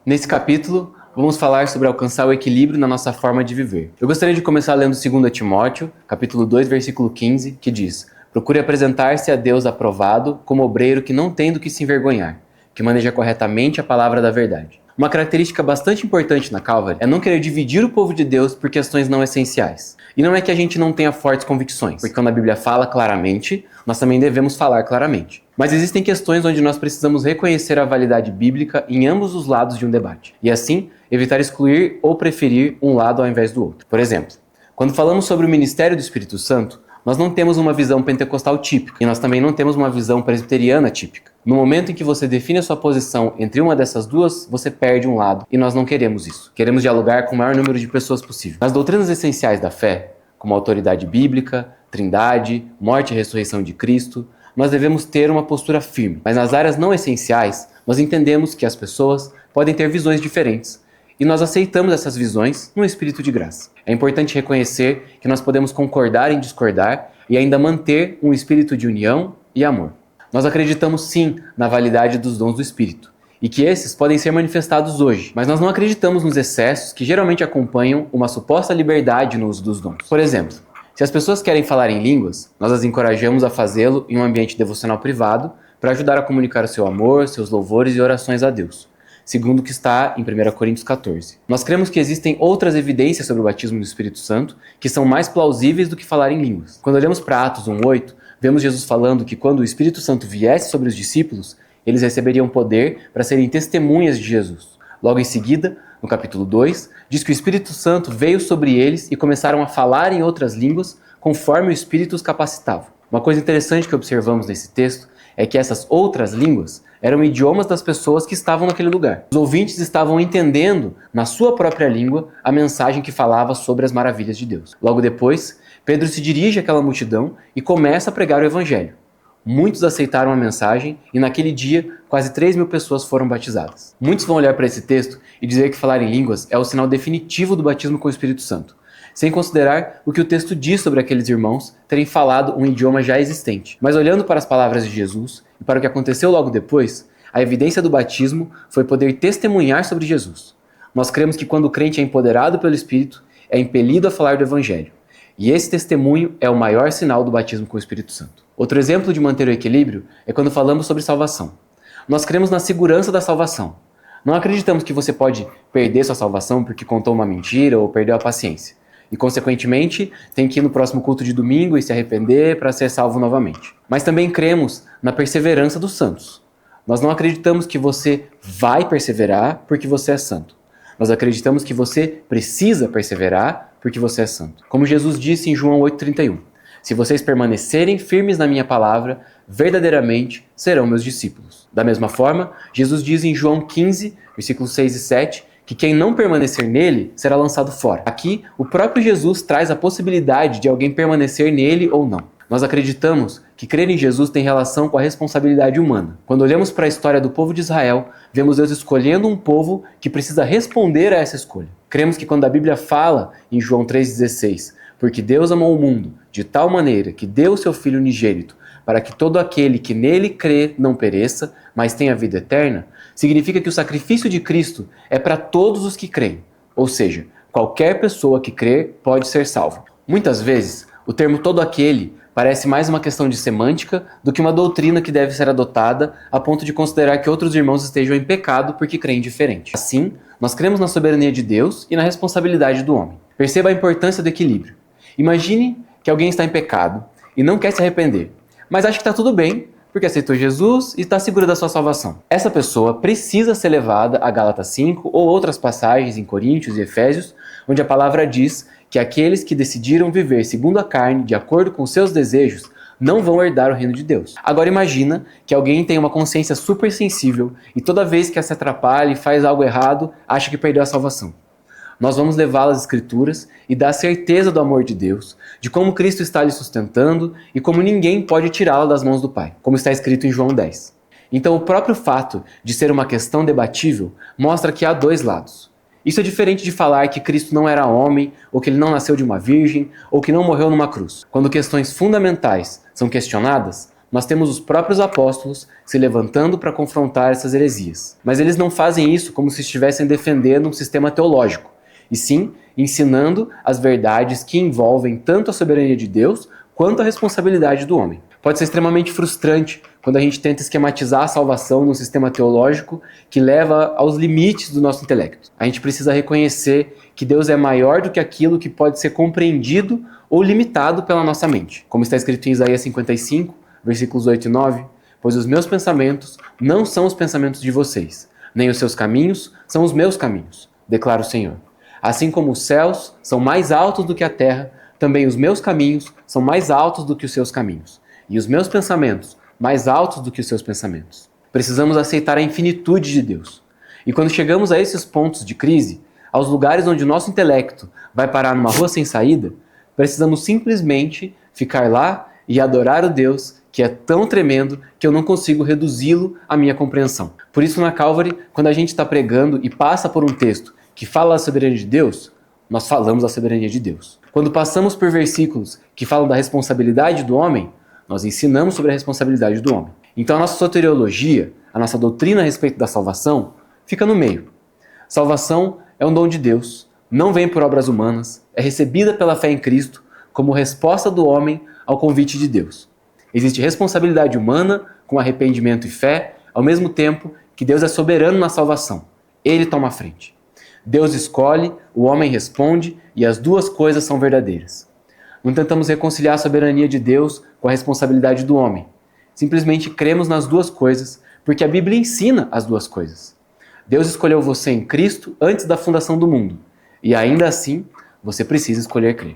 Nesse capítulo, vamos falar sobre alcançar o equilíbrio na nossa forma de viver. Eu gostaria de começar lendo 2 Timóteo, capítulo 2, versículo 15, que diz: Procure apresentar-se a Deus aprovado, como obreiro que não tem do que se envergonhar, que maneja corretamente a palavra da verdade. Uma característica bastante importante na Calvary é não querer dividir o povo de Deus por questões não essenciais. E não é que a gente não tenha fortes convicções, porque quando a Bíblia fala claramente, nós também devemos falar claramente. Mas existem questões onde nós precisamos reconhecer a validade bíblica em ambos os lados de um debate, e assim evitar excluir ou preferir um lado ao invés do outro. Por exemplo, quando falamos sobre o ministério do Espírito Santo, nós não temos uma visão pentecostal típica, e nós também não temos uma visão presbiteriana típica. No momento em que você define a sua posição entre uma dessas duas, você perde um lado, e nós não queremos isso. Queremos dialogar com o maior número de pessoas possível. Nas doutrinas essenciais da fé, como a autoridade bíblica, trindade, morte e ressurreição de Cristo, nós devemos ter uma postura firme. Mas nas áreas não essenciais, nós entendemos que as pessoas podem ter visões diferentes, e nós aceitamos essas visões no espírito de graça. É importante reconhecer que nós podemos concordar em discordar e ainda manter um espírito de união e amor. Nós acreditamos sim na validade dos dons do Espírito, e que esses podem ser manifestados hoje, mas nós não acreditamos nos excessos que geralmente acompanham uma suposta liberdade no uso dos dons. Por exemplo, se as pessoas querem falar em línguas, nós as encorajamos a fazê-lo em um ambiente devocional privado para ajudar a comunicar o seu amor, seus louvores e orações a Deus, segundo o que está em 1 Coríntios 14. Nós cremos que existem outras evidências sobre o batismo do Espírito Santo que são mais plausíveis do que falar em línguas. Quando olhamos para Atos 1:8, vemos Jesus falando que quando o Espírito Santo viesse sobre os discípulos, eles receberiam poder para serem testemunhas de Jesus. Logo em seguida, no capítulo 2, diz que o Espírito Santo veio sobre eles e começaram a falar em outras línguas conforme o Espírito os capacitava. Uma coisa interessante que observamos nesse texto é que essas outras línguas eram idiomas das pessoas que estavam naquele lugar. Os ouvintes estavam entendendo, na sua própria língua, a mensagem que falava sobre as maravilhas de Deus. Logo depois, Pedro se dirige àquela multidão e começa a pregar o Evangelho. Muitos aceitaram a mensagem e naquele dia, quase 3.000 pessoas foram batizadas. Muitos vão olhar para esse texto e dizer que falar em línguas é o sinal definitivo do batismo com o Espírito Santo, sem considerar o que o texto diz sobre aqueles irmãos terem falado um idioma já existente. Mas olhando para as palavras de Jesus e para o que aconteceu logo depois, a evidência do batismo foi poder testemunhar sobre Jesus. Nós cremos que quando o crente é empoderado pelo Espírito, é impelido a falar do Evangelho. E esse testemunho é o maior sinal do batismo com o Espírito Santo. Outro exemplo de manter o equilíbrio é quando falamos sobre salvação. Nós cremos na segurança da salvação. Não acreditamos que você pode perder sua salvação porque contou uma mentira ou perdeu a paciência. E, consequentemente, tem que ir no próximo culto de domingo e se arrepender para ser salvo novamente. Mas também cremos na perseverança dos santos. Nós não acreditamos que você vai perseverar porque você é santo. Nós acreditamos que você precisa perseverar porque você é santo. Como Jesus disse em João 8,31, se vocês permanecerem firmes na minha palavra, verdadeiramente serão meus discípulos. Da mesma forma, Jesus diz em João 15, versículos 6 e 7, que quem não permanecer nele será lançado fora. Aqui, o próprio Jesus traz a possibilidade de alguém permanecer nele ou não. Nós acreditamos que crer em Jesus tem relação com a responsabilidade humana. Quando olhamos para a história do povo de Israel, vemos Deus escolhendo um povo que precisa responder a essa escolha. Cremos que quando a Bíblia fala em João 3,16, porque Deus amou o mundo de tal maneira que deu o seu Filho unigênito, para que todo aquele que nele crê não pereça, mas tenha vida eterna, significa que o sacrifício de Cristo é para todos os que creem. Ou seja, qualquer pessoa que crer pode ser salva. Muitas vezes, o termo todo aquele parece mais uma questão de semântica do que uma doutrina que deve ser adotada a ponto de considerar que outros irmãos estejam em pecado porque creem diferente. Assim, nós cremos na soberania de Deus e na responsabilidade do homem. Perceba a importância do equilíbrio. Imagine que alguém está em pecado e não quer se arrepender, mas acha que está tudo bem porque aceitou Jesus e está segura da sua salvação. Essa pessoa precisa ser levada a Gálatas 5 ou outras passagens em Coríntios e Efésios, onde a palavra diz que aqueles que decidiram viver segundo a carne, de acordo com seus desejos, não vão herdar o reino de Deus. Agora imagina que alguém tem uma consciência super sensível e toda vez que ela se atrapalha e faz algo errado, acha que perdeu a salvação. Nós vamos levá-la às Escrituras e dar a certeza do amor de Deus, de como Cristo está lhe sustentando e como ninguém pode tirá-la das mãos do Pai, como está escrito em João 10. Então o próprio fato de ser uma questão debatível mostra que há dois lados. Isso é diferente de falar que Cristo não era homem, ou que ele não nasceu de uma virgem, ou que não morreu numa cruz. Quando questões fundamentais são questionadas, nós temos os próprios apóstolos se levantando para confrontar essas heresias. Mas eles não fazem isso como se estivessem defendendo um sistema teológico, e sim ensinando as verdades que envolvem tanto a soberania de Deus quanto a responsabilidade do homem. Pode ser extremamente frustrante quando a gente tenta esquematizar a salvação num sistema teológico que leva aos limites do nosso intelecto. A gente precisa reconhecer que Deus é maior do que aquilo que pode ser compreendido ou limitado pela nossa mente. Como está escrito em Isaías 55, versículos 8 e 9, pois os meus pensamentos não são os pensamentos de vocês, nem os seus caminhos são os meus caminhos, declara o Senhor. Assim como os céus são mais altos do que a terra, também os meus caminhos são mais altos do que os seus caminhos, e os meus pensamentos mais altos do que os seus pensamentos. Precisamos aceitar a infinitude de Deus. E quando chegamos a esses pontos de crise, aos lugares onde o nosso intelecto vai parar numa rua sem saída, precisamos simplesmente ficar lá e adorar o Deus que é tão tremendo que eu não consigo reduzi-lo à minha compreensão. Por isso, na Calvary, quando a gente está pregando e passa por um texto que fala da soberania de Deus, nós falamos da soberania de Deus. Quando passamos por versículos que falam da responsabilidade do homem, nós ensinamos sobre a responsabilidade do homem. Então a nossa soteriologia, a nossa doutrina a respeito da salvação, fica no meio. Salvação é um dom de Deus, não vem por obras humanas, é recebida pela fé em Cristo como resposta do homem ao convite de Deus. Existe responsabilidade humana com arrependimento e fé, ao mesmo tempo que Deus é soberano na salvação. Ele toma a frente. Deus escolhe, o homem responde e as duas coisas são verdadeiras. Não tentamos reconciliar a soberania de Deus com a responsabilidade do homem. Simplesmente cremos nas duas coisas, porque a Bíblia ensina as duas coisas. Deus escolheu você em Cristo antes da fundação do mundo, e ainda assim, você precisa escolher crer.